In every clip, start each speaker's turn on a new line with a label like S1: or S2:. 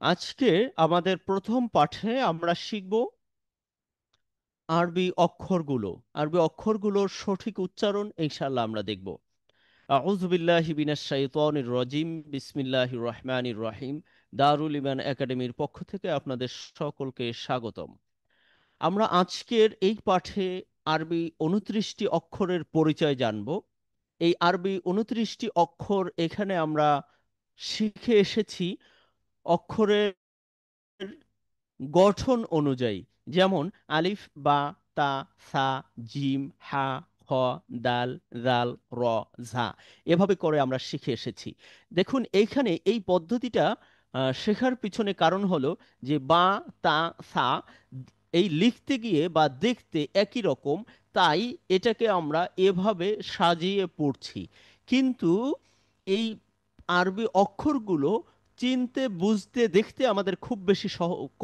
S1: আজকে আমাদের প্রথম পাঠে আমরা শিখব আরবি অক্ষরগুলো। আরবি অক্ষরগুলোর সঠিক উচ্চারণ ইনশাআল্লাহ আমরা দেখব। আউযু বিল্লাহি মিনাশ শাইতানির রাজিম, বিসমিল্লাহির রহমানির রহিম। দারুল ইমান একাডেমির পক্ষ থেকে আপনাদের সকলকে স্বাগতম। আমরা আজকের এই পাঠে আরবি 29টি অক্ষরের পরিচয় জানব। এই আরবি 29টি অক্ষর এখানে আমরা শিখে এসেছি অক্ষরের গঠন অনুযায়ী। যেমন আলিফ, বা, তা, সা, জিম, হা, খ, দাল, জাল, র, ঝা, এভাবে করে আমরা শিখে এসেছি। দেখুন এইখানে এই পদ্ধতিটা শেখার পিছনে কারণ হলো যে বা, তা, সা এই লিখতে গিয়ে বা দেখতে একই রকম, তাই এটাকে আমরা এভাবে সাজিয়ে পড়ছি। কিন্তু এই আরবি অক্ষরগুলো চিনতে, বুঝতে, দেখতে আমাদের খুব বেশি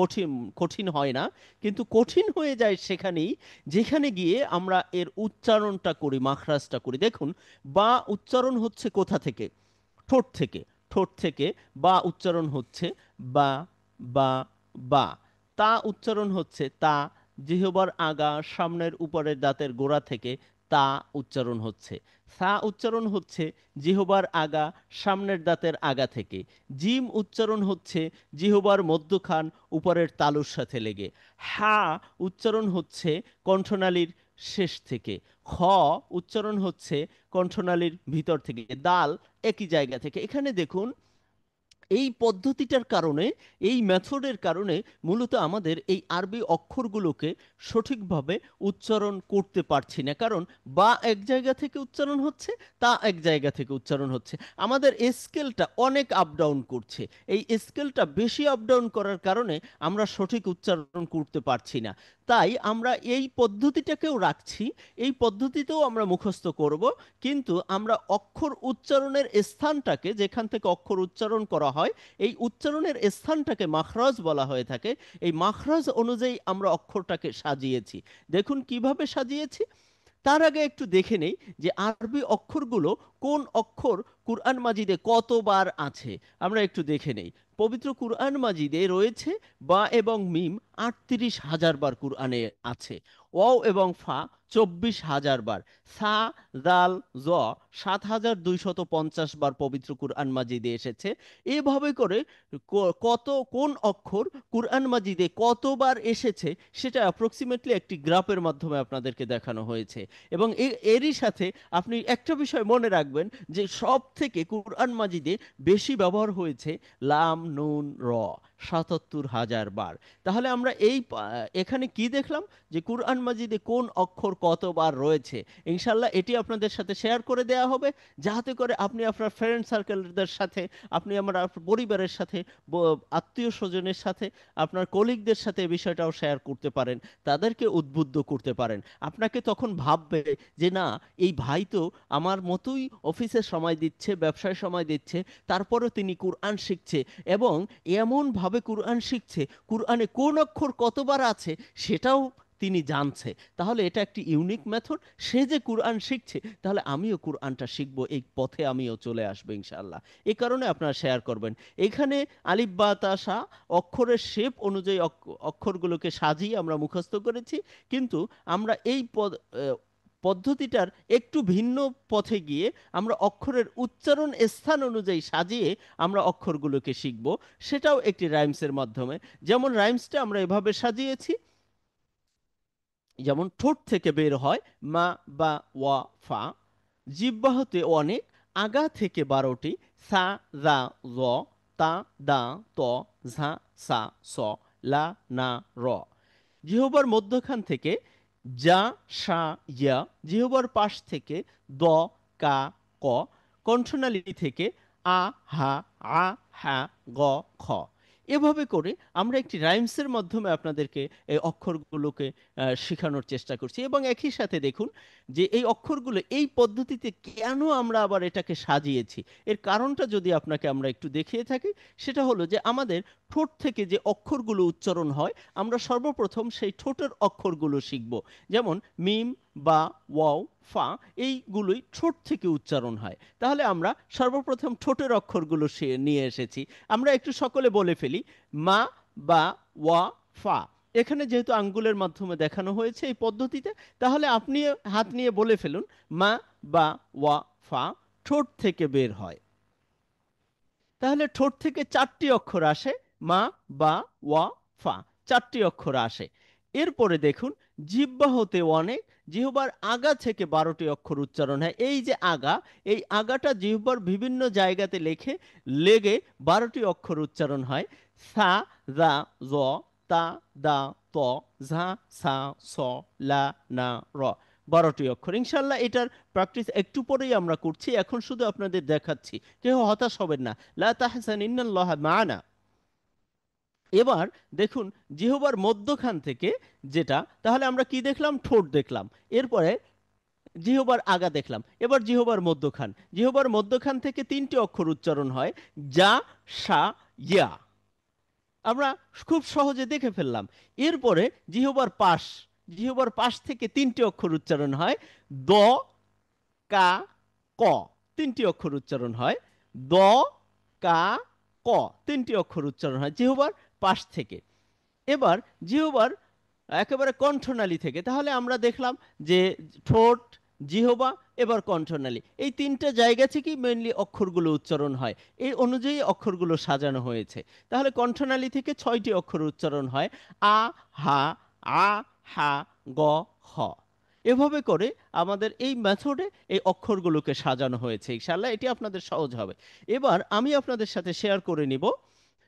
S1: কঠিন কঠিন হয় না। কিন্তু কঠিন হয়ে যায় সেখানেই যেখানে গিয়ে আমরা এর উচ্চারণটা করি, মাখরাজটা করি। দেখুন, বা উচ্চারণ হচ্ছে কোথা থেকে? ঠোঁট থেকে। ঠোঁট থেকে বা উচ্চারণ হচ্ছে বা, বা, বা। তা উচ্চারণ হচ্ছে তা, জিহ্বার আগা সামনের উপরের দাঁতের গোড়া থেকে তা উচ্চারণ হচ্ছে। সা উচ্চারণ হচ্ছে জিহ্বার আগা সামনের দাঁতের আগা থেকে। জিম উচ্চারণ হচ্ছে জিহ্বার মধ্যখান উপরের তালুর সাথে লেগে। হা উচ্চারণ হচ্ছে কণ্ঠনালীর শেষ থেকে। খ উচ্চারণ হচ্ছে কণ্ঠনালীর ভিতর থেকে। দাল একই জায়গা থেকে। এখানে দেখুন, এই পদ্ধতিটার কারণে, এই মেথডের কারণে মূলত আমাদের এই আরবি অক্ষরগুলোকে সঠিকভাবে উচ্চারণ করতে পারছি না। কারণ বা এক জায়গা থেকে উচ্চারণ হচ্ছে, তা এক জায়গা থেকে উচ্চারণ হচ্ছে। আমাদের স্কেলটা অনেক আপ ডাউন করছে। এই স্কেলটা বেশি আপ ডাউন করার কারণে আমরা সঠিক উচ্চারণ করতে পারছি না। তাই আমরা এই পদ্ধতিটাকেও রাখছি, এই পদ্ধতিতেও আমরা মুখস্থ করব। কিন্তু আমরা অক্ষর উচ্চারণের স্থানটাকে, যেখান থেকে অক্ষর উচ্চারণ করা হয়, এই উচ্চারণের স্থানটাকে মাখরাজ বলা হয়ে থাকে। এই মাখরাজ অনুযায়ী আমরা অক্ষরটাকে সাজিয়েছি। দেখুন কিভাবে সাজিয়েছি। তার আগে একটু দেখে নেই যে আরবি অক্ষরগুলো কোন অক্ষর কুরআন মাজিদে কতবার আছে। আমরা একটু দেখে নেই। পবিত্র কুরআন মাজিদে রয়েছে বা এবং মিম 38,000 বার কুরআনে আছে। ওয়াও এবং ফা 24,000 বার। সা, দাল, জ 7,250 বার পবিত্র কুরআন মাজিদে এসেছে। এভাবে করে কত কোন অক্ষর কুরআন মাজিদে কতবার এসেছে সেটা অ্যাপ্রক্সিমেটলি একটি গ্রাফের মাধ্যমে আপনাদেরকে দেখানো হয়েছে। এবং এরই সাথে আপনি একটা বিষয় মনে রাখবেন যে সব থেকে কুরআন মাজিদে বেশি ব্যবহার হয়েছে লাম, নুন, র 77,000 বার। তাহলে আমরা এখানে কি দেখলাম যে কুরআন মাজিদে কোন অক্ষর কতবার রয়েছে। ইনশাল্লাহ এটি আপনাদের সাথে শেয়ার করে দেয়া হবে, যাতে করে আপনি আপনার ফ্রেন্ড সার্কেলদের সাথে, আপনি আমার পরিবারের সাথে, আত্মীয় স্বজনের সাথে, আপনার কলিগদের সাথে এই বিষয়টাও শেয়ার করতে পারেন, তাদেরকে উদ্বুদ্ধ করতে পারেন। আপনাকে তখন ভাববে যে না, এই ভাই তো আমার মতোই অফিসে সময় দিচ্ছে, ব্যবসায় সময় দিচ্ছে, তারপরেও তিনি কুরআন শিখছে এবং এমনভাবে কুরআন শিখছে, কুরআনে কোন অক্ষর কতবার আছে সেটাও তিনি জানছে। তাহলে এটা একটি ইউনিক মেথড। সে যে কুরআন শিখছে, তাহলে আমিও কুরআনটা শিখবো, এই পথে আমিও চলে আসবো ইনশাআল্লাহ। এই কারণে আপনারা শেয়ার করবেন। এখানে আলিফ, বা, তা, সা অক্ষরের শেপ অনুযায়ী অক্ষরগুলোকে সাজিয়ে আমরা মুখস্থ করেছি। কিন্তু আমরা এই পদ্ধতিটার একটু ভিন্ন পথে গিয়ে আমরা অক্ষরের উচ্চারণ স্থান অনুযায়ী সাজিয়ে আমরা অক্ষরগুলোকে শিখব। সেটাও একটি রাইমসের মাধ্যমে। যেমন রাইমসটা আমরা এভাবে সাজিয়েছি। যেমন ঠোঁট থেকে বের হয় মা, বা, ওয়া, ফা। জিহ্বা হতে অনেক, আগা থেকে 12টি, সা, জা, জ, তা, দা, ত, ঝা, সা, স, লা, না, র। জিহ্বার মধ্যখান থেকে যা, সা, ইয়া। জিহ্বার পাশ থেকে দ, কা, ক। কণ্ঠনালী থেকে আ, হা, আ, হা, গ, খ। এভাবে করে আমরা একটি রাইমসের মাধ্যমে আপনাদেরকে এই অক্ষরগুলোকে শেখানোর চেষ্টা করছি। এবং একই সাথে দেখুন যে এই অক্ষরগুলো এই পদ্ধতিতে কেন আমরা আবার এটাকে সাজিয়েছি, এর কারণটা যদি আপনাকে আমরা একটু দেখিয়ে থাকি, সেটা হলো যে আমাদের ঠোঁট থেকে যে অক্ষরগুলো উচ্চারণ হয়, আমরা সর্বপ্রথম সেই ঠোঁটের অক্ষরগুলো শিখব। যেমন মিম, বা, ওয়াও, ফা, এইগুলোই ঠোঁট থেকে উচ্চারণ হয়। তাহলে আমরা সর্বপ্রথম ঠোঁটের অক্ষরগুলো নিয়ে এসেছি। আমরা একটু সকলে বলে ফেলি, মা, বা, ওয়া, ফা। এখানে যেহেতু আঙ্গুলের মাধ্যমে দেখানো হয়েছে এই পদ্ধতিতে, তাহলে আপনি হাত নিয়ে বলে ফেলুন, মা, বা, ওয়া, ফা ঠোঁট থেকে বের হয়। তাহলে ঠোঁট থেকে চারটি অক্ষর আসে, মা, বা, ওয়া, ফা, চারটি অক্ষর আসে। এরপরে দেখুন, জিহ্বা হতে অনেক, জিহ্বার আগা থেকে 12টি অক্ষর উচ্চারণ হয়। এই যে আগা, এই আগাটা জিহ্বার বিভিন্ন জায়গাতে লেগে 12টি অক্ষর উচ্চারণ হয়। সা, জা, জ, তা, দা, ত, ঝা, সা, স, লা, না, র, 12টি অক্ষর। ইনশাল্লাহ এটার প্র্যাকটিস একটু পরেই আমরা করছি, এখন শুধু আপনাদের দেখাচ্ছি, কেউ হতাশ হবেন না। লা তাহজান ইন্নাল্লাহ মা'ানা। এবার দেখুন, জিহ্বার মধ্যখান থেকে যেটা, তাহলে আমরা কি দেখলাম? ঠোঁট দেখলাম। এরপরে জিহ্বার আগা দেখলাম, এবার জিহ্বার মধ্যখান। জিহ্বার মধ্যখান থেকে 3টি অক্ষর উচ্চারণ হয়, যা, সা, ইয়া। আমরা খুব সহজে দেখে ফেললাম। এরপরে জিহ্বার পাশ, জিহ্বার পাশ থেকে 3টি অক্ষর উচ্চারণ হয়, দ, কা, ক। 3টি অক্ষর উচ্চারণ হয়, দ, কা, ক। 3টি অক্ষর উচ্চারণ হয় জিহ্বার পাশ থেকে। এবার জিহ্বার একেবারে কণ্ঠনালী থেকে, তাহলে আমরা দেখলাম যে ঠোঁট, জিহ্বা, এবার কণ্ঠনালী, এই 3টে জায়গা থেকেই মেইনলি অক্ষরগুলো উচ্চারণ হয়। এই অনুযায়ী অক্ষরগুলো সাজানো হয়েছে। তাহলে কণ্ঠনালী থেকে 6টি অক্ষর উচ্চারণ হয়, আ, হা, আ, হা, গ, হ। এভাবে করে আমাদের এই মেথডে এই অক্ষরগুলোকে সাজানো হয়েছে। ইনশাআল্লাহ এটি আপনাদের সহজ হবে। এবার আমি আপনাদের সাথে শেয়ার করে নিব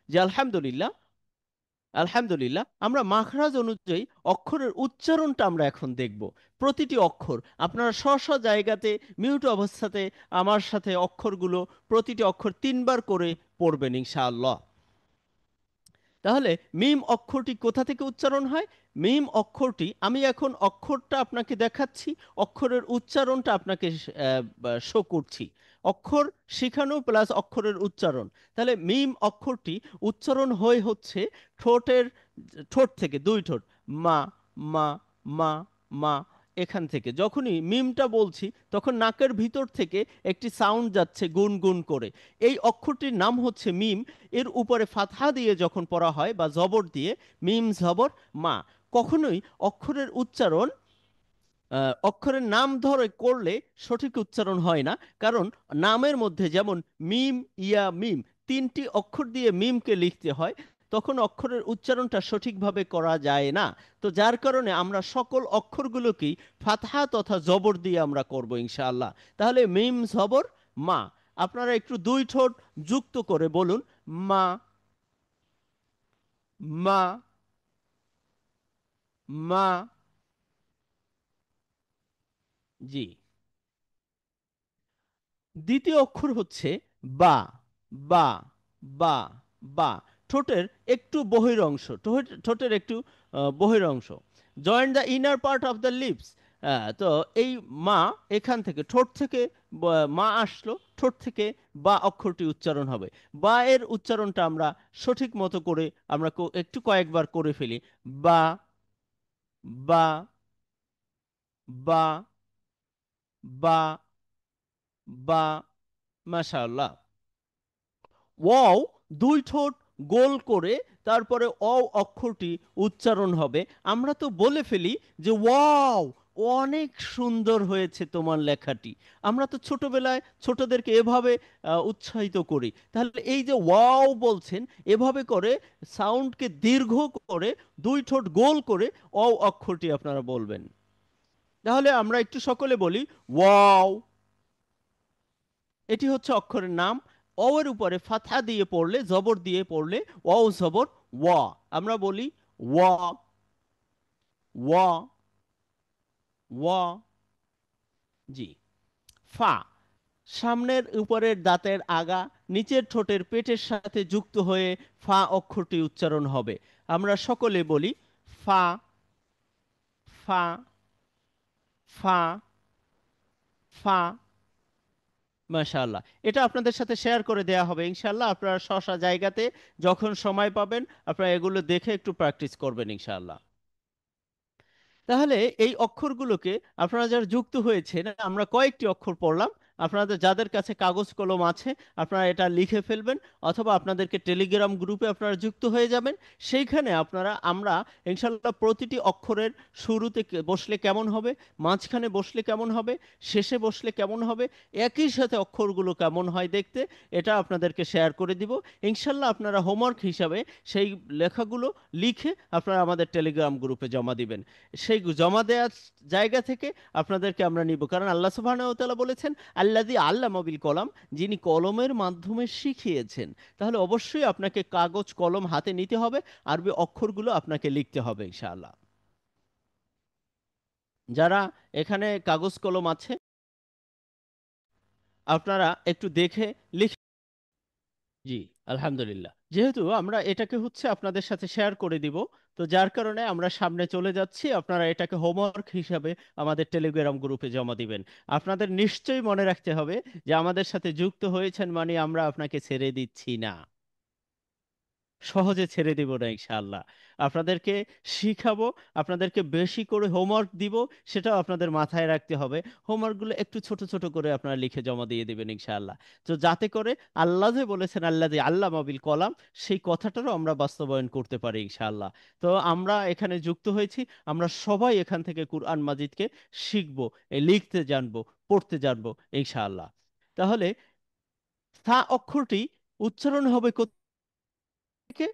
S1: যে আলহামদুলিল্লাহ, আলহামদুলিল্লাহ আমরা মাখরাজ অনুযায়ী অক্ষরের উচ্চারণটা আমরা এখন দেখব। প্রতিটি অক্ষর আপনারা স্ব স্ব জায়গাতে মিউট অবস্থাতে আমার সাথে অক্ষরগুলো, প্রতিটি অক্ষর 3বার করে পড়বেন ইনশাআল্লাহ। তাহলে মিম অক্ষরটি কোথা থেকে উচ্চারণ হয়? মিম অক্ষরটি, আমি এখন অক্ষরটা আপনাকে দেখাচ্ছি, অক্ষরের উচ্চারণটা আপনাকে শো করছি। অক্ষর শেখানো প্লাস অক্ষরের উচ্চারণ। তাহলে মিম অক্ষরটি উচ্চারণ হচ্ছে ঠোঁটের, ঠোঁট থেকে 2 ঠোঁট, মা, মা, মা, মা। এখান থেকে যখনই মিমটা বলছি, তখন নাকের ভিতর থেকে একটি সাউন্ড যাচ্ছে গুন গুন করে। এই অক্ষরটির নাম হচ্ছে মিম। এর উপরে ফাতহা দিয়ে যখন পড়া হয় বা জবর দিয়ে, মিম জবর মা। কখনোই অক্ষরের উচ্চারণ অক্ষরের নাম ধরে করলে সঠিক উচ্চারণ হয় না। কারণ নামের মধ্যে যেমন মিম, ইয়া, মিম 3টি অক্ষর দিয়ে মিমকে লিখতে হয়, তখন অক্ষরের উচ্চারণটা সঠিকভাবে করা যায় না। তো যার কারণে আমরা সকল অক্ষরগুলোকেই ফাতহা তথা জবর দিয়ে আমরা করব ইনশাআল্লাহ। তাহলে মিম জবর মা। আপনারা একটু 2 ঠোঁট যুক্ত করে বলুন, মা, মা, মা। জি। দ্বিতীয় অক্ষর হচ্ছে বা, বা, বা, বা। ঠোঁটের একটু বহির অংশ, ঠোঁটের একটু বহির অংশ, joint the inner part of the lips. তো এই মা, এখান থেকে ঠোঁট থেকে মা আসলো, ঠোঁট থেকে বা অক্ষরটি উচ্চারণ হবে। বা এর উচ্চারণটা আমরা সঠিক মতো করে আমরা একটু কয়েকবার করে ফেলি, বা, বা, বা, বা, বা। মাশাআল্লাহ। ওয়াও, 2 ঠোঁট গোল করে তারপরে অ অক্ষরটি উচ্চারণ হবে। আমরা তো বলে ফেলি যে ওয়াও, অনেক সুন্দর হয়েছে তোমার লেখাটি। আমরা তো ছোটবেলায় ছোটদেরকে এভাবে উৎসাহিত করি। তাহলে এই যে ওয়াও বলছেন, এভাবে করে সাউন্ডকে দীর্ঘ করে 2 ঠোঁট গোল করে অ অক্ষরটি আপনারা বলবেন। তাহলে আমরা একটু সকলে বলি, ওয়াও। এটি হচ্ছে অক্ষরের নাম। অ এর উপরে ফাথা দিয়ে পড়লে, জবর দিয়ে পড়লে অ জবর ওয়া। আমরা বলি ওয়া, ওয়া, ওয়া। জি। ফা, সামনের উপরের দাঁতের আগা নিচের ঠোঁটের পেটের সাথে যুক্ত হয়ে ফা অক্ষরটি উচ্চারণ হবে। আমরা সকলে বলি, ফা, ফা, ফা, ফা। মাশাআল্লাহ। এটা আপনাদের সাথে শেয়ার করে দেয়া হবে ইনশাআল্লাহ। আপনারা স্ব জায়গাতে যখন সময় পাবেন আপনারা এগুলো দেখে একটু প্র্যাকটিস করবেন ইনশাআল্লাহ। তাহলে এই অক্ষরগুলোকে আপনারা যারা যুক্ত হয়েছে, আমরা কয়েকটি অক্ষর পড়লাম। আপনাদের যাদের কাছে কাগজ কলম আছে আপনারা এটা লিখে ফেলবেন, অথবা আপনাদেরকে টেলিগ্রাম গ্রুপে আপনারা যুক্ত হয়ে যাবেন। সেইখানে আমরা ইনশাল্লাহ প্রতিটি অক্ষরের শুরুতে বসলে কেমন হবে, মাঝখানে বসলে কেমন হবে, শেষে বসলে কেমন হবে, একই সাথে অক্ষরগুলো কেমন হয় দেখতে, এটা আপনাদেরকে শেয়ার করে দিব। ইনশাল্লাহ আপনারা হোমওয়ার্ক হিসাবে সেই লেখাগুলো লিখে আপনারা আমাদের টেলিগ্রাম গ্রুপে জমা দিবেন। সেই জমা দেওয়ার জায়গা থেকে আপনাদেরকে আমরা নিব, কারণ আল্লাহ সুবহানাহু ওয়া তাআলা বলেছেন আল্লাযী আল্লামা বিল কলম, যিনি কলমের মাধ্যমে শিখিয়েছেন। তাহলে অবশ্যই আপনাকে কাগজ কলম হাতে নিতে হবে, আরবি অক্ষরগুলো আপনাকে লিখতে হবে ইনশাআল্লাহ। যারা এখানে কাগজ কলম আছে আপনারা একটু দেখে লিখে। জি, আলহামদুলিল্লাহ। যেহেতু আমরা এটাকে আপনাদের সাথে শেয়ার করে দিব, তো যার কারণে আমরা সামনে চলে যাচ্ছি। আপনারা এটাকে হোমওয়ার্ক হিসাবে আমাদের টেলিগ্রাম গ্রুপে জমা দিবেন। আপনাদের নিশ্চয়ই মনে রাখতে হবে যে আমাদের সাথে যুক্ত হয়েছেন মানে আমরা আপনাকে ছেড়ে দিচ্ছি না, সহজে ছেড়ে দিব না ইনশাআল্লাহ। আপনাদেরকে শিখাবো, আপনাদেরকে বেশি করে হোমওয়ার্ক দিব, সেটাও আপনাদের মাথায় রাখতে হবে। হোমওয়ার্কগুলো একটু ছোট ছোট করে আপনারা লিখে জমা দিয়ে দিবেন ইনশাআল্লাহ। তো যাতে করে আল্লাহ যে বলেছেন আল্লাহ যে আল্লামা বিল কলাম, সেই কথাটারও আমরা বাস্তবায়ন করতে পারি ইনশাআল্লাহ। তো আমরা এখানে যুক্ত হয়েছি, আমরা সবাই এখান থেকে কুরআন মাজিদকে শিখবো, লিখতে জানবো, পড়তে জানবো ইনশাআল্লাহ। তাহলে সা অক্ষরটি উচ্চারণ হবে থেকে,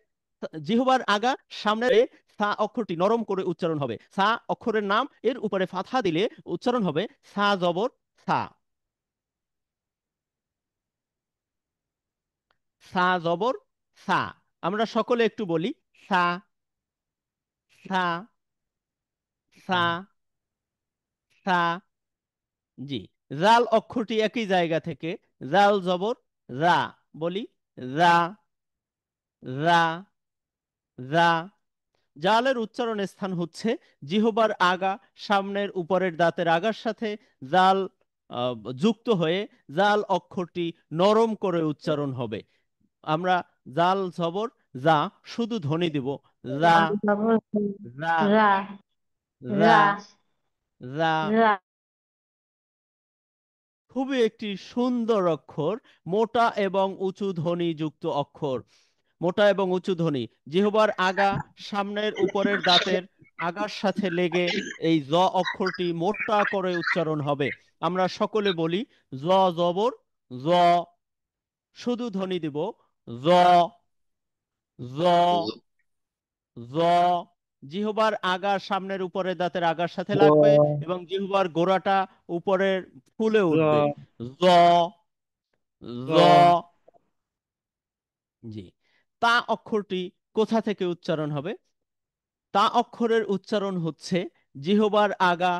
S1: জিহ্বার আগা সামনে সা অক্ষরটি নরম করে উচ্চারণ হবে। সা অক্ষরের নাম, এর উপরে ফাথা দিলে উচ্চারণ হবে সা জবর সা। সা জবর সা। আমরা সকলে একটু বলি সা, সা, সা, সা। জি। জাল অক্ষরটি একই জায়গা থেকে, জাল জবর রা, বলি রা, রা, রা। জালের উচ্চারণ স্থান জিহ্বার আগা সামনের উপরের দাঁতের আগার সাথে জাল আহ, যুক্ত হয়ে জাল অক্ষরটি নরম করে উচ্চারণ হবে। আমরা জাল জবর যা, শুধু ধ্বনি দিব রা, রা,
S2: রা,
S1: রা,
S2: রা,
S1: রা।
S2: রা।
S1: খুবই একটি সুন্দর অক্ষর, মোটা এবং উঁচু ধ্বনি যুক্ত অক্ষর। মোটা এবং উঁচু ধ্বনি জিহ্বার আগা সামনের উপরের দাঁতের আগার সাথে লেগে এই জ অক্ষরটি মোটা করে উচ্চারণ হবে। আমরা সকলে বলি জ জবর জ, শুধু ধ্বনি দিব জ, জ, জ। জিহ্বার আগা সামনের উপরের দাঁতের আগার সাথে লাগবে এবং জিহ্বার গোড়াটা উপরের ফুলে উঠবে জ, জ। জি। তা অক্ষরটি কোথা থেকে উচ্চারণ হবে? তা অক্ষরের উচ্চারণ জিহ্বার আগা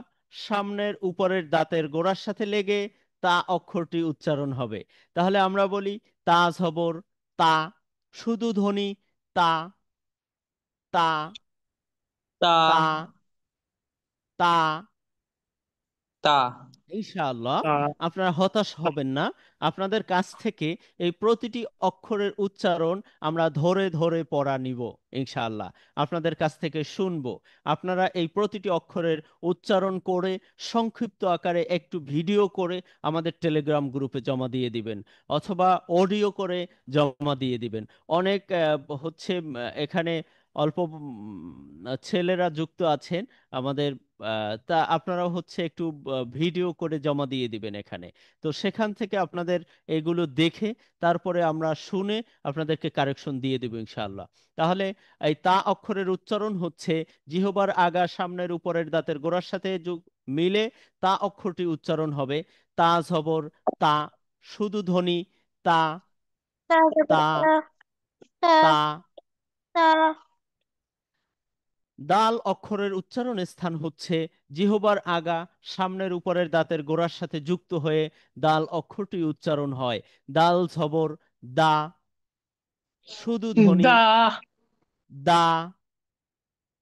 S1: সামনের উপরের দাঁতের গোড়ার সাথে লেগে তা অক্ষরটি উচ্চারণ হবে। তাহলে আমরা বলি তা জবর তা, শুধু ধ্বনি তা, তা,
S3: তা,
S1: তা, তা।
S3: তা,
S1: ইনশাআল্লাহ
S3: তা।
S1: আপনারা হতাশ হবেন না। আপনাদের কাছ থেকে এই প্রতিটি অক্ষরের উচ্চারণ আমরা ধরে ধরে পড়া নিব ইনশাআল্লাহ। আপনাদের কাছ থেকে শুনবো। আপনারা এই প্রতিটি অক্ষরের উচ্চারণ করে সংক্ষিপ্ত আকারে একটু ভিডিও করে আমাদের টেলিগ্রাম গ্রুপে জমা দিয়ে দিবেন, অথবা অডিও করে জমা দিয়ে দিবেন। অনেক এখানে অল্প ছেলেরা যুক্ত আছেন আমাদের, তা আপনারাও একটু ভিডিও করে জমা দিয়ে দিবেন এখানে। তো সেখান থেকে আপনাদের এগুলো দেখে তারপরে আমরা শুনে আপনাদেরকে কারেকশন দিয়ে দেব ইনশাআল্লাহ। তাহলে এই তা অক্ষরের উচ্চারণ জিহ্বার আগা সামনের উপরের দাঁতের গোড়ার সাথে মিলে তা অক্ষরটি উচ্চারণ হবে তা জবর তা, শুধু ধ্বনি তা,
S2: তা,
S1: তা,
S2: তা,
S1: তা।
S2: তা।
S1: দাল অক্ষরের উচ্চারণ স্থান জিহ্বার আগা সামনের উপরের দাঁতের গোড়ার সাথে যুক্ত হয়ে দাল অক্ষরটি উচ্চারণ হয় দাল জবর দা, শুধু ধ্বনি
S3: দা,
S1: দা,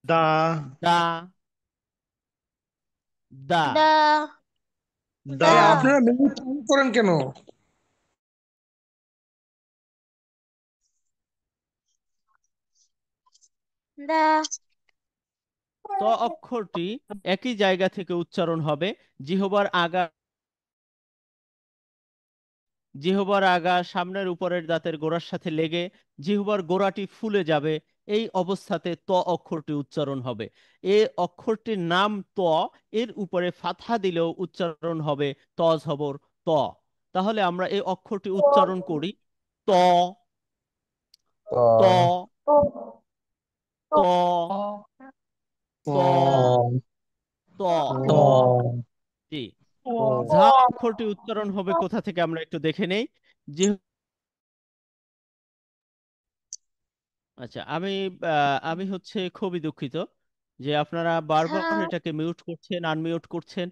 S3: দা,
S1: দা, দা।
S2: দা,
S3: দা।
S2: দা,
S4: আপনারা মেনু চালু করেন কেন?
S2: দা,
S1: ত অক্ষরটি একই জায়গা থেকে উচ্চারণ হবে। জিহ্বার আগা জিহ্বার আগা সামনের উপরের দাঁতের গোড়ার সাথে লেগে জিহ্বার গোড়াটি ফুলে যাবে। এই অবস্থাতে ত অক্ষরটি উচ্চারণ হবে। এ অক্ষরটির নাম ত, এর উপরে ফাথা দিলেও উচ্চারণ হবে ত জবর ত। তাহলে আমরা এই অক্ষরটি উচ্চারণ করি ত ত ত ত ত। জি। ঝা অক্ষরটি উচ্চারণ হবে কোথা থেকে আমরা একটু দেখে নেই। যে আচ্ছা, আমি হচ্ছে খুবই দুঃখিত যে আপনারা বারবার এটাকে মিউট করছেন, আনমিউট করছেন।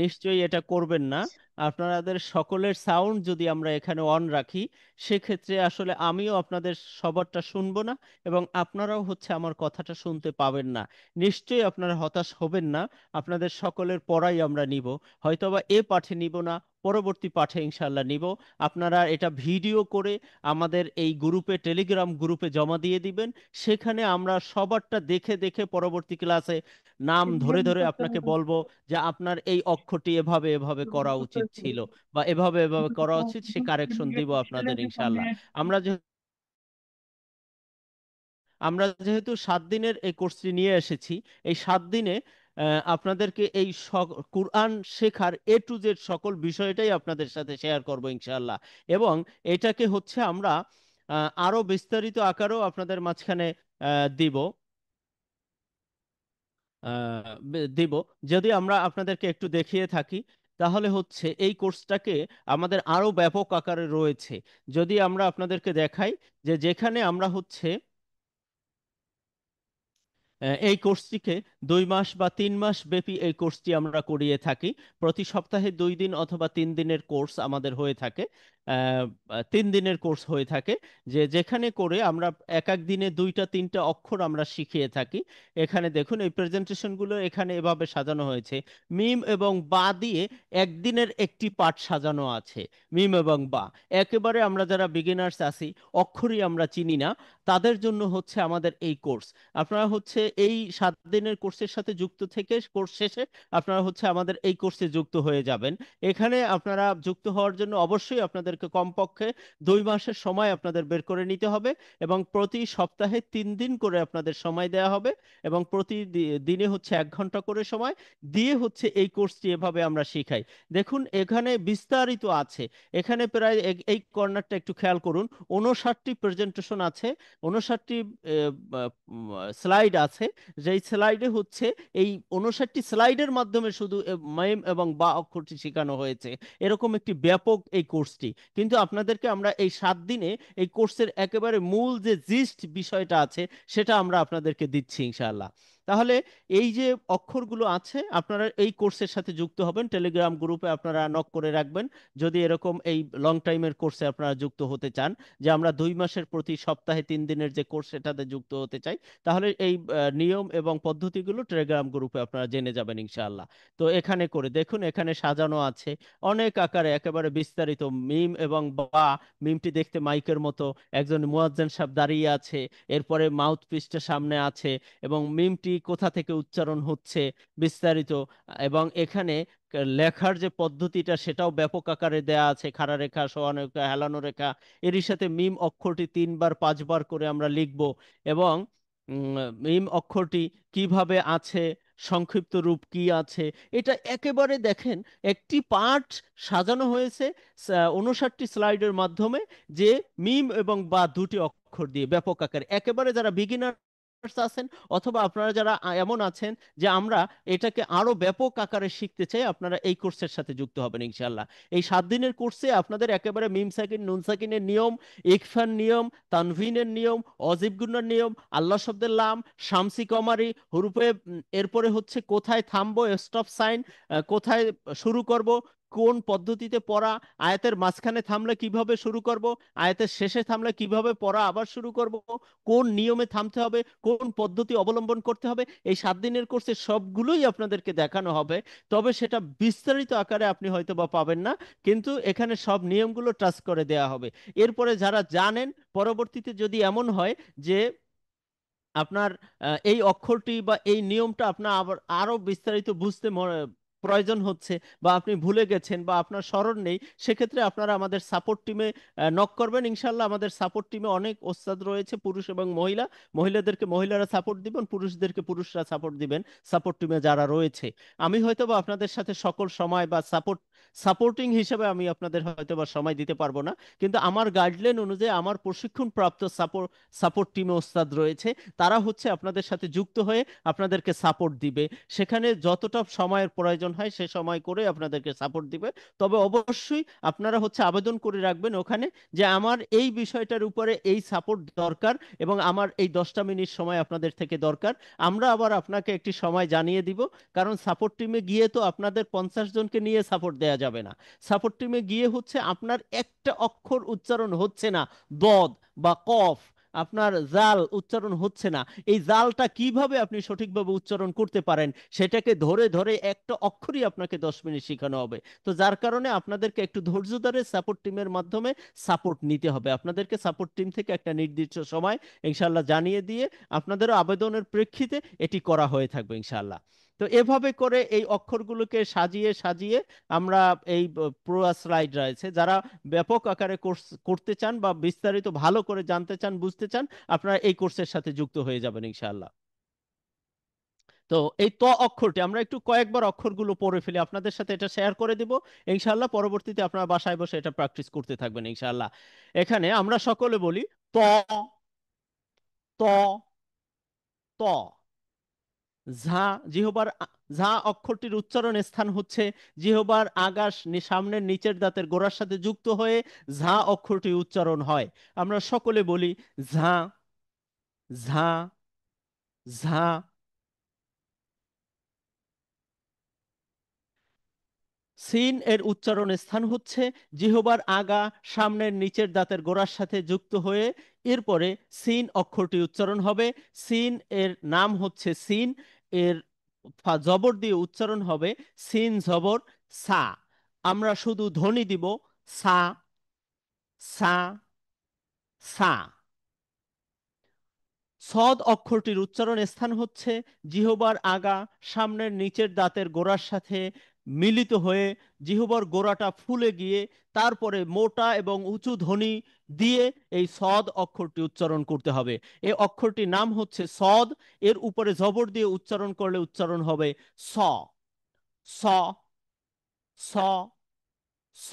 S1: নিশ্চয়ই এটা করবেন না। আপনাদের সকলের সাউন্ড যদি আমরা এখানে অন রাখি, সেক্ষেত্রে আসলে আমিও আপনাদের সবারটা শুনবো না, এবং আপনারাও হচ্ছে আমার কথাটা শুনতে পাবেন না। নিশ্চয়ই আপনারা হতাশ হবেন না। আপনাদের সকলের পড়াই আমরা নিব, হয়তোবা এ পাঠে নিব না, পরবর্তী পাঠে ইনশাল্লাহ নিব। আপনারা এটা ভিডিও করে আমাদের এই গ্রুপে, টেলিগ্রাম গ্রুপে জমা দিয়ে দিবেন। সেখানে আমরা সবারটা দেখে দেখে পরবর্তী ক্লাসে নাম ধরে ধরে আপনাকে বলবো যে আপনার এই অক্ষরটি এভাবে এভাবে করা উচিত ছিল, বা এভাবে এভাবে করা উচিত, সে কারেকশন দিব আপনাদের ইনশাল্লাহ। আমরা যে আমরা যেহেতু 7 দিনের এই কোর্সটি নিয়ে এসেছি, এই 7 দিনে আপনাদেরকে এই কুরআন শেখার A to Z সকল বিষয়টাই আপনাদের সাথে শেয়ার করব ইনশাআল্লাহ। এবং এটাকে হচ্ছে আমরা আরো বিস্তারিত আকারেও আপনাদের মাঝখানে দিব দিব। যদি আমরা আপনাদেরকে একটু দেখিয়ে থাকি, তাহলে হচ্ছে এই কোর্সটাকে আমাদের আরো ব্যাপক আকারে রয়েছে। যদি আমরা আপনাদেরকে দেখাই যে যেখানে আমরা হচ্ছে এই কোর্সটিকে 2 মাস বা 3 মাস ব্যাপী এই কোর্সটি আমরা করিয়ে থাকি। প্রতি সপ্তাহে 2 দিন অথবা 3 দিনের কোর্স আমাদের হয়ে থাকে। 3 দিনের কোর্স হয়ে থাকে, যে যেখানে করে আমরা এক এক দিনে 2টা 3টা অক্ষর আমরা শিখিয়ে থাকি। এখানে দেখুন এই প্রেজেন্টেশনগুলো এখানে এভাবে সাজানো হয়েছে। মিম এবং বা দিয়ে একদিনের একটি পাঠ সাজানো আছে। মিম এবং বা একেবারে আমরা যারা বিগিনার্স আছি, অক্ষরই আমরা চিনি না, তাদের জন্য হচ্ছে আমাদের এই কোর্স। আপনারা হচ্ছে এই 7 দিনের কোর্সের সাথে যুক্ত থেকে কোর্স শেষে আপনারা হচ্ছে আমাদের এই কোর্সে যুক্ত হয়ে যাবেন। এখানে আপনারা যুক্ত হওয়ার জন্য অবশ্যই আপনাদেরকে কমপক্ষে 2 মাসের সময় আপনাদের বের করে নিতে হবে, এবং প্রতি সপ্তাহে 3 দিন করে আপনাদের সময় দেওয়া হবে, এবং প্রতি দিনে হচ্ছে 1 ঘন্টা করে সময় দিয়ে হচ্ছে এই কোর্সটি এভাবে আমরা শিখাই। দেখুন এখানে বিস্তারিত আছে। এখানে প্রায় এই কর্নারটা একটু খেয়াল করুন, 59টি প্রেজেন্টেশন আছে, 59টি স্লাইড আছে। যেই স্লাইডে হচ্ছে এই 59টি স্লাইডের মাধ্যমে শুধু মাইম এবং বা অক্ষরটি শেখানো হয়েছে। এরকম একটি ব্যাপক এই কোর্সটি, কিন্তু আপনাদেরকে আমরা এই 7 দিনে এই কোর্সের একেবারে মূল যে জিস্ট বিষয়টা আছে সেটা আমরা আপনাদেরকে দিচ্ছি ইনশাআল্লাহ। তাহলে এই যে অক্ষরগুলো আছে, আপনারা এই কোর্সের সাথে যুক্ত হবেন। টেলিগ্রাম গ্রুপে আপনারা নক করে রাখবেন যদি এরকম এই লং টাইমের কোর্সে আপনারা যুক্ত হতে চান, যে আমরা 2 মাসের প্রতি সপ্তাহে 3 দিনের যে কোর্স সেটাতে যুক্ত হতে চাই। তাহলে এই নিয়ম এবং পদ্ধতিগুলো টেলিগ্রাম গ্রুপে আপনারা জেনে যাবেন ইনশাআল্লাহ। তো এখানে করে দেখুন, এখানে সাজানো আছে অনেক আকারে একেবারে বিস্তারিত। মিম এবং বা, মিমটি দেখতে মাইকের মতো, একজন মুয়াজ্জিন সাহেব দাঁড়িয়ে আছে, এরপরে মাউথ পিসটা সামনে আছে, এবং মিমটি কোথা থেকে উচ্চারণ হচ্ছে বিস্তারিত। এবং এখানে লেখার যে পদ্ধতিটা সেটাও ব্যাপক আকারে দেয়া আছে, খাড়া রেখা, সোয়ানো রেখা, হেলানো রেখা। এরই সাথে মিম অক্ষরটি 3 বার 5 বার করে আমরা লিখব, এবং মিম অক্ষরটি কিভাবে আছে, সংক্ষিপ্ত রূপ কি আছে, এটা একেবারে দেখেন একটি পাঠ সাজানো হয়েছে 59টি স্লাইডের মাধ্যমে, যে মিম এবং বা দুটি অক্ষর দিয়ে ব্যাপক আকারে। একেবারে যারা বিগিনার আছেন, অথবা আপনারা যারা এমন আছেন যে আমরা এটাকে আরো ব্যাপক আকারে শিখতে চাই, আপনারা এই কোর্সের সাথে যুক্ত হবেন ইনশাআল্লাহ। এই 7 দিনের কোর্সে আপনাদের একেবারে মিম সাকিন নুন সাকিনের নিয়ম, ইকফার নিয়ম, তানভিনের নিয়ম, অজিব গুন্নার নিয়ম, আল্লাহ শব্দের লাম, শামসি কমারি হুরুফে, এরপরে হচ্ছে কোথায় থামবো, স্টপ সাইন, কোথায় শুরু করব, কোন পদ্ধতিতে পড়া, আয়াতের মাঝখানে থামলে কিভাবে শুরু করব, আয়াতের শেষে থামলে কিভাবে পড়া আবার শুরু করব, কোন নিয়মে থামতে হবে, কোন পদ্ধতি অবলম্বন করতে হবে, এই 7 দিনের কোর্সে সবগুলোই আপনাদেরকে দেখানো হবে। তবে সেটা বিস্তারিত আকারে আপনি হয়তো বা পাবেন না, কিন্তু এখানে সব নিয়মগুলো টাচ করে দেয়া হবে। এরপরে যারা জানেন, পরবর্তীতে যদি এমন হয় যে আপনার এই অক্ষরটি বা এই নিয়মটা আপনার আবার আরো বিস্তারিত বুঝতে প্রয়োজন হচ্ছে, বা আপনি ভুলে গেছেন বা আপনার স্মরণ নেই, সেক্ষেত্রে আপনারা আমাদের সাপোর্ট টিমে নক করবেন। ইনশাল্লাহ আমাদের সাপোর্ট টিমে অনেক ওস্তাদ রয়েছে, পুরুষ এবং মহিলা। মহিলাদেরকে মহিলারা সাপোর্ট দিবেন, পুরুষদেরকে পুরুষরা সাপোর্ট দিবেন সাপোর্ট টিমে যারা রয়েছে। আমি হয়তোবা আপনাদের সাথে সকল সময় বা সাপোর্টিং হিসেবে আমি আপনাদের হয়তোবা সময় দিতে পারবো না, কিন্তু আমার গাইডলাইন অনুযায়ী আমার প্রশিক্ষণ প্রাপ্ত সাপোর্ট টিমে ওস্তাদ রয়েছে, তারা হচ্ছে আপনাদের সাথে যুক্ত হয়ে আপনাদেরকে সাপোর্ট দিবে। সেখানে যতটা সময়ের প্রয়োজন হয় সে সময় করে আপনাদেরকে সাপোর্ট দিবে। তবে অবশ্যই আপনারা হচ্ছে আবেদন করে রাখবেন ওখানে যে আমার এই বিষয়টার উপরে এই সাপোর্ট দরকার এবং আমার এই 10টা মিনিট সময় আপনাদের থেকে দরকার। আমরা আবার আপনাকে একটি সময় জানিয়ে দিব, কারণ সাপোর্ট টিমে গিয়ে তো আপনাদের 50 জনকে নিয়ে সাপোর্ট দেয়া যাবে না। সাপোর্ট টিমে গিয়ে হচ্ছে আপনার একটা অক্ষর উচ্চারণ হচ্ছে না, দদ বা কফ, আপনার জাল উচ্চারণ হচ্ছে না, এই জালটা কিভাবে আপনি সঠিকভাবে উচ্চারণ করতে পারেন সেটাকে ধরে ধরে একটা অক্ষরই আপনাকে 10 মিনিট শেখানো হবে। তো যার কারণে আপনাদেরকে একটু ধৈর্য ধরে সাপোর্ট টিমের মাধ্যমে সাপোর্ট নিতে হবে। আপনাদেরকে সাপোর্ট টিম থেকে একটা নির্দিষ্ট সময় ইনশাল্লাহ জানিয়ে দিয়ে আপনাদেরও আবেদনের প্রেক্ষিতে এটি করা হয়ে থাকবে ইনশাল্লাহ। তো এভাবে করে এই অক্ষরগুলোকে সাজিয়ে সাজিয়ে আমরা এই প্রো স্লাইড রয়েছে, যারা ব্যাপক আকারে কোর্স করতে চান বা বিস্তারিত ভালো করে জানতে চান বুঝতে চান, আপনারা এই কোর্সের সাথে যুক্ত হয়ে যাবেন ইনশাআল্লাহ। তো এই ত অক্ষরটি আমরা একটু কয়েকবার অক্ষরগুলো পড়ে ফেলি, আপনাদের সাথে এটা শেয়ার করে দিব ইনশাআল্লাহ। পরবর্তীতে আপনারা বাসায় বসে এটা প্র্যাকটিস করতে থাকবেন ইনশাআল্লাহ। এখানে আমরা সকলে বলি ত, ত, ত। ঝা, জিহ্বার ঝা অক্ষরটির উচ্চারণ স্থান হচ্ছে জিহ্বার আগা সামনের নিচের দাঁতের গোড়ার সাথে যুক্ত হয়ে ঝা অক্ষরটি উচ্চারণ হয়। আমরা সকলে বলি ঝা, ঝা, ঝা। সিন এর উচ্চারণ স্থান হচ্ছে জিহ্বার আগা সামনের নিচের দাঁতের গোড়ার সাথে যুক্ত হয়ে এরপরে সিন অক্ষরটি উচ্চারণ হবে। সিন এর নাম হচ্ছে সিন, এর জবর দিয়ে উচ্চারণ হবে সিন জবর সা। আমরা শুধু ধ্বনি দিব সা, সা, সা। সদ অক্ষরটির উচ্চারণ স্থান হচ্ছে জিহ্বার আগা সামনের নিচের দাঁতের গোড়ার সাথে মিলিত হয়ে জিহ্বার গোড়াটা ফুলে গিয়ে তারপরে মোটা এবং উঁচু ধ্বনি দিয়ে এই সদ অক্ষরটি উচ্চারণ করতে হবে। এই অক্ষরটির নাম হচ্ছে সদ। এর উপরে জবর দিয়ে উচ্চারণ করলে উচ্চারণ হবে স, স, স, স।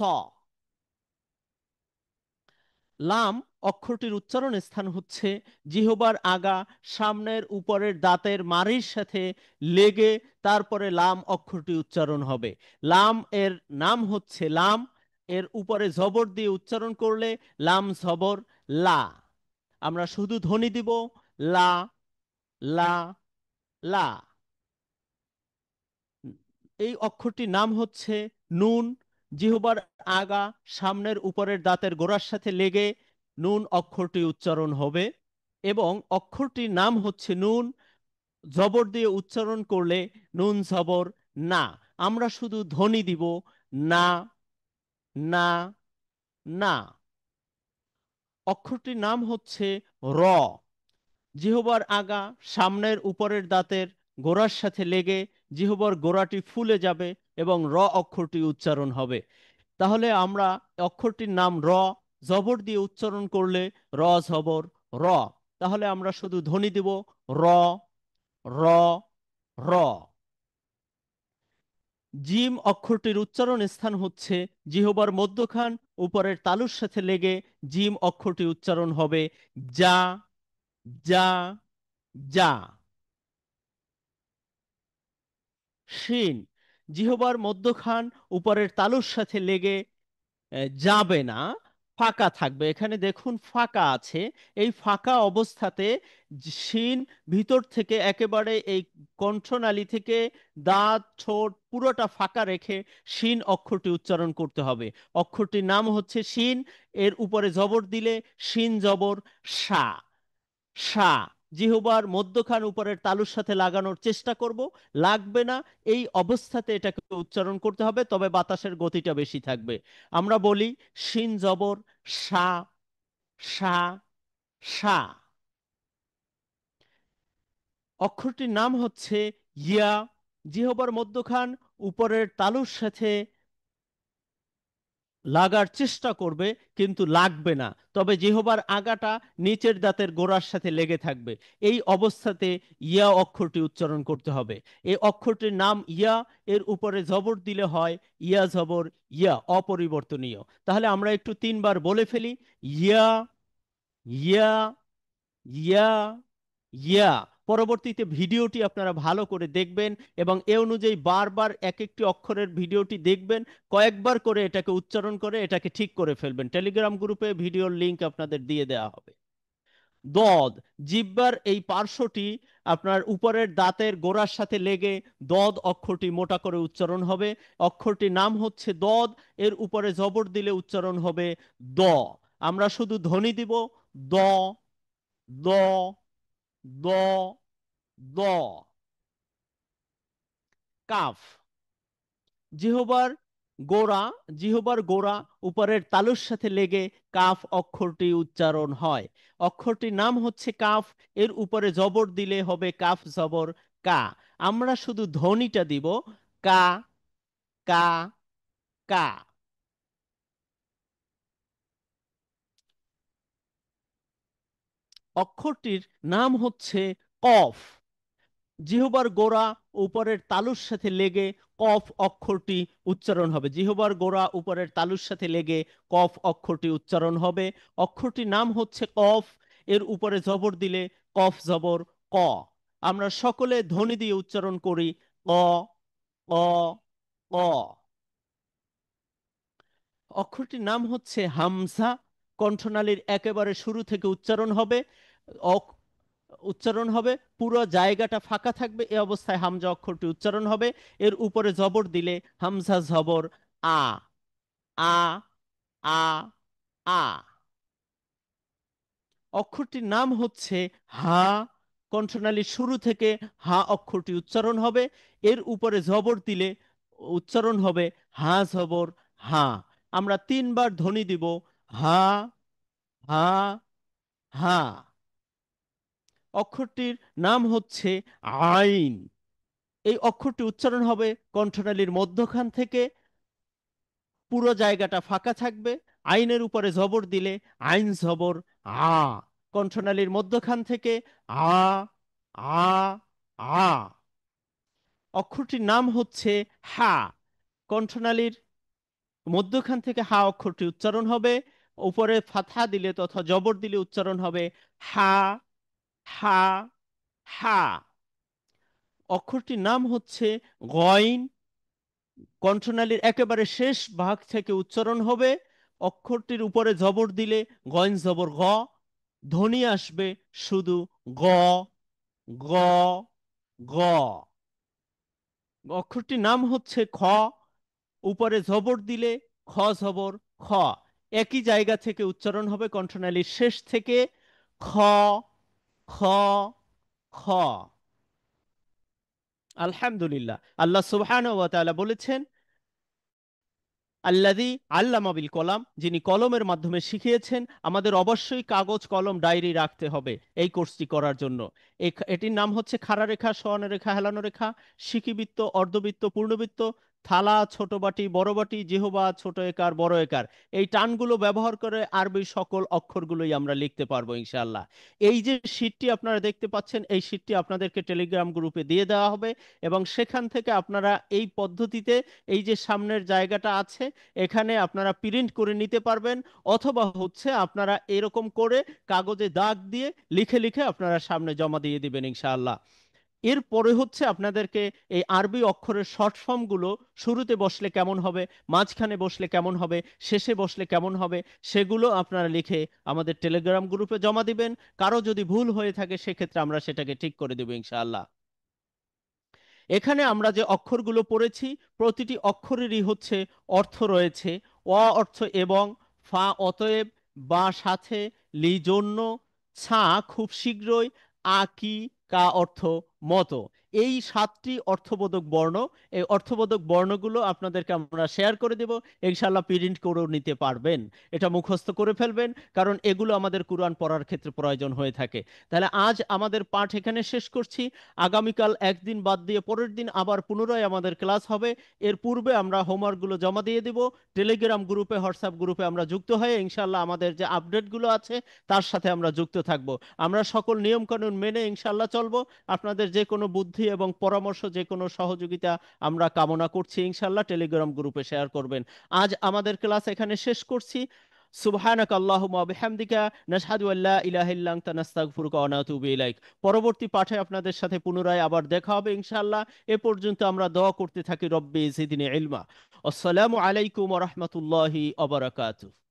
S1: লাম অক্ষরটির উচ্চারণ স্থান হচ্ছে জিহ্বার আগা সামনের উপরের দাঁতের মাড়ির সাথে লেগে তারপরে লাম অক্ষরটি উচ্চারণ হবে। লাম এর নাম হচ্ছে লাম। এর উপরে জবর দিয়ে উচ্চারণ করলে লাম জবর লা। আমরা শুধু ধ্বনি দিব লা, লা, লা। এই অক্ষরটির নাম হচ্ছে নুন। জিহ্বার আগা সামনের উপরের দাঁতের গোড়ার সাথে লেগে নুন অক্ষরটি উচ্চারণ হবে এবং অক্ষরটির নাম হচ্ছে নুন। জবর দিয়ে উচ্চারণ করলে নুন জবর না। আমরা শুধু ধ্বনি দিব না, না, না। অক্ষরটির নাম হচ্ছে র। জিহ্বার আগা সামনের উপরের দাঁতের গোড়ার সাথে লেগে জিহ্বার গোড়াটি ফুলে যাবে এবং র অক্ষরটি উচ্চারণ হবে। তাহলে আমরা অক্ষরটির নাম র, জবর দিয়ে উচ্চারণ করলে র জবর র। তাহলে আমরা শুধু ধ্বনি দিব র, র, র। জিম অক্ষরটির উচ্চারণ স্থান হচ্ছে জিহ্বার মধ্যখান উপরের তালুর সাথে লেগে জিম অক্ষরটি উচ্চারণ হবে যা, যা, যা। শিন জিহ্বার মধ্যখান উপরের তালুর সাথে লেগে যাবে না, ফাঁকা থাকবে। এখানে দেখুন ফাঁকা আছে। এই ফাঁকা অবস্থাতে শিন ভিতর থেকে একেবারে এই কণ্ঠনালী থেকে দাঁত ঠোঁট পুরোটা ফাঁকা রেখে শিন অক্ষরটি উচ্চারণ করতে হবে। অক্ষরটির নাম হচ্ছে শিন। এর উপরে জবর দিলে শিন জবর সা, সা। জিহ্বার মধ্যখান উপরের তালুর সাথে লাগানোর চেষ্টা করব, লাগবে না। এই অবস্থাতে এটাকে উচ্চারণ করতে হবে, তবে বাতাসের গতিটা বেশি থাকবে। আমরা বলি শিন জবর সা, সা, সা। অক্ষরটির নাম হচ্ছে ইয়া। জিহ্বার মধ্যখান উপরের তালুর সাথে লাগার চেষ্টা করবে, কিন্তু লাগবে না, তবে জিহ্বার আগাটা নিচের দাঁতের গোড়ার সাথে লেগে থাকবে। এই অবস্থাতে ইয়া অক্ষরটি উচ্চারণ করতে হবে। এই অক্ষরটির নাম ইয়া, এর উপরে জবর দিলে হয় ইয়া জবর ইয়া, অপরিবর্তনীয়। তাহলে আমরা একটু 3বার বলে ফেলি। ইয়া, ইয়া, ইয়া, ইয়া। পরবর্তীতে ভিডিওটি আপনারা ভালো করে দেখবেন এবং এ অনুযায়ী বারবার এক একটি অক্ষরের ভিডিওটি দেখবেন, কয়েকবার করে এটাকে উচ্চারণ করে এটাকে ঠিক করে ফেলবেন। টেলিগ্রাম গ্রুপে ভিডিওর লিংক আপনাদের দিয়ে দেওয়া হবে। দদ, জিহ্বার এই পার্শ্বটি আপনার উপরের দাঁতের গোড়ার সাথে লেগে দদ অক্ষরটি মোটা করে উচ্চারণ হবে। অক্ষরটির নাম হচ্ছে দদ, এর উপরে জবর দিলে উচ্চারণ হবে দ। আমরা শুধু ধ্বনি দিব দ, দ, দ, দ। কাফ, জিহ্বার গোড়া, জিহ্বার গোড়া উপরের তালুর সাথে লেগে কাফ অক্ষরটি উচ্চারণ হয়। অক্ষরটির নাম হচ্ছে কাফ, এর উপরে জবর দিলে হবে কাফ জবর কা। আমরা শুধু ধ্বনিটা দিব কা, কা, কা। অক্ষরটির নাম হচ্ছে কফ। জিহ্বার গোড়া উপরের তালুর সাথে লেগে কফ অক্ষরটি উচ্চারণ হবে। জিহ্বার গোড়া উপরের তালুর সাথে লেগে কফ অক্ষরটি উচ্চারণ হবে। অক্ষরটির নাম হচ্ছে কফ, এর উপরে জবর দিলে কফ জবর ক। আমরা সকলে ধ্বনি দিয়ে উচ্চারণ করি ক, ক, ক। অক্ষরটির নাম হচ্ছে হামজা। কণ্ঠনালীর একেবারে শুরু থেকে উচ্চারণ হবে, উচ্চারণ হবে, পুরো জায়গাটা ফাঁকা থাকবে, এই অবস্থায় হামজা অক্ষরটি উচ্চারণ হবে। এর উপরে জবর দিলে হামজা জবর আ, আ, আ, আ। অক্ষরটির নাম হচ্ছে হা। কণ্ঠনালীর শুরু থেকে হা অক্ষরটি উচ্চারণ হবে, এর উপরে জবর দিলে উচ্চারণ হবে হা জবর হা। আমরা 3বার ধ্বনি দিব হা, হা, হা। অক্ষরটির নাম হচ্ছে আইন। এই অক্ষরটি উচ্চারণ হবে কণ্ঠনালীর মধ্যখান থেকে, পুরো জায়গাটা ফাঁকা থাকবে, আইনের উপরে জবর দিলে আইন জবর আ। কণ্ঠনালীর মধ্যখান থেকে আ, আ, আ। অক্ষরটির নাম হচ্ছে হা। কণ্ঠনালীর মধ্যখান থেকে হা অক্ষরটি উচ্চারণ হবে, উপরে ফাথা দিলে তথা জবর দিলে উচ্চারণ হবে হা, হা, হা। অক্ষরটির নাম হচ্ছে গইন। কণ্ঠনালীর একেবারে শেষ ভাগ থেকে উচ্চারণ হবে, অক্ষরটির উপরে জবর দিলে গইন জবর গ, ধ্বনি আসবে শুধু গ, গ, গ। অক্ষরটির নাম হচ্ছে খ। উপরে জবর দিলে খ জবর খ, একই জায়গা থেকে উচ্চারণ হবে কণ্ঠনালীর শেষ থেকে খ, খ, খ। আলহামদুলিল্লাহ। আল্লাহ সুবহানাহু ওয়া তাআলা বলেছেন আল্লাযী আল্লামা বিল কলাম, যিনি কলমের মাধ্যমে শিখিয়েছেন। আমাদের অবশ্যই কাগজ কলম ডায়েরি রাখতে হবে এই কোর্সটি করার জন্য। এটির নাম হচ্ছে খাড়া রেখা, সোয়ানো রেখা, হেলানো রেখা, সিকিবৃত্ত, অর্ধবৃত্ত, পূর্ণবৃত্ত, থালা, ছোট বাটি, বড় বাটি, জিহ্বা, ছোট একার, বড় একার। এই টানগুলো ব্যবহার করে আরবি সকল অক্ষরগুলোই আমরা লিখতে পারবো ইনশাআল্লাহ। এই যে শীটটি আপনারা দেখতে পাচ্ছেন, এই শীটটি আপনাদেরকে টেলিগ্রাম গ্রুপে দিয়ে দেওয়া হবে এবং সেখান থেকে আপনারা এই পদ্ধতিতে, এই যে সামনের জায়গাটা আছে এখানে আপনারা প্রিন্ট করে নিতে পারবেন, অথবা হচ্ছে আপনারা এরকম করে কাগজে দাগ দিয়ে লিখে লিখে আপনারা সামনে জমা দিয়ে দিবেন ইনশাআল্লাহ। এরপরে হচ্ছে আপনাদেরকে এই আরবি অক্ষরের শর্ট ফর্ম গুলো শুরুতে বসলে কেমন হবে, মাঝখানে বসলে কেমন হবে, শেষে বসলে কেমন হবে, সেগুলো আপনারা লিখে আমাদের টেলিগ্রাম গ্রুপে জমা দিবেন। কারো যদি ভুল হয়ে থাকে সেক্ষেত্রে আমরা সেটাকে ঠিক করে দেব ইনশাআল্লাহ। এখানে আমরা যে অক্ষরগুলো পড়েছি প্রতিটি অক্ষরেরই হচ্ছে অর্থ রয়েছে। অ অর্থ এবং, ফা অতএব, বা সাথে, লি জন্য, ছা খুব শীঘ্রই, আ কি, কা অর্থ মতো। এই 7টি অর্থবোধক বর্ণ, এই অর্থবোধক বর্ণগুলো আপনাদেরকে আমরা শেয়ার করে দেব, ইনশাআল্লাহ প্রিন্ট করেও নিতে পারবেন, এটা মুখস্থ করে ফেলবেন, কারণ এগুলো আমাদের কুরআন পড়ার ক্ষেত্রে প্রয়োজন হয়ে থাকে। তাহলে আজ আমাদের পাঠ এখানে শেষ করছি। আগামীকাল একদিন বাদ দিয়ে পরের দিন আবার পুনরায় আমাদের ক্লাস হবে। এর পূর্বে আমরা হোমওয়ার্কগুলো জমা দিয়ে দেব। টেলিগ্রাম গ্রুপে, হোয়াটসঅ্যাপ গ্রুপে আমরা যুক্ত হয়ে ইনশাআল্লাহ আমাদের যে আপডেটগুলো আছে তার সাথে আমরা যুক্ত থাকব। আমরা সকল নিয়মকানুন মেনে ইনশাআল্লাহ চলবো। আপনাদের যে কোনো বুদ্ধি এবং পরামর্শ, যে কোনো সহযোগিতা আমরা কামনা করছি, ইনশাআল্লাহ টেলিগ্রাম গ্রুপে শেয়ার করবেন। আজ আমাদের ক্লাস এখানে শেষ করছি। সুবহানাক আল্লাহুম্মা ওয়া বিহামদিকা নাশহাদু আল্লা ইলাহা ইল্লা আনতা নাস্তাগফিরুকা ওয়া নাতুবু ইলাইক। পরবর্তী পাঠে আপনাদের সাথে পুনরায় আবার দেখা হবে ইনশাআল্লাহ। এ পর্যন্ত আমরা দোয়া করতে থাকি, রব্বি জিদনি ইলমা। আসসালামু আলাইকুম ওয়া রাহমাতুল্লাহি ওয়া বারাকাতুহু।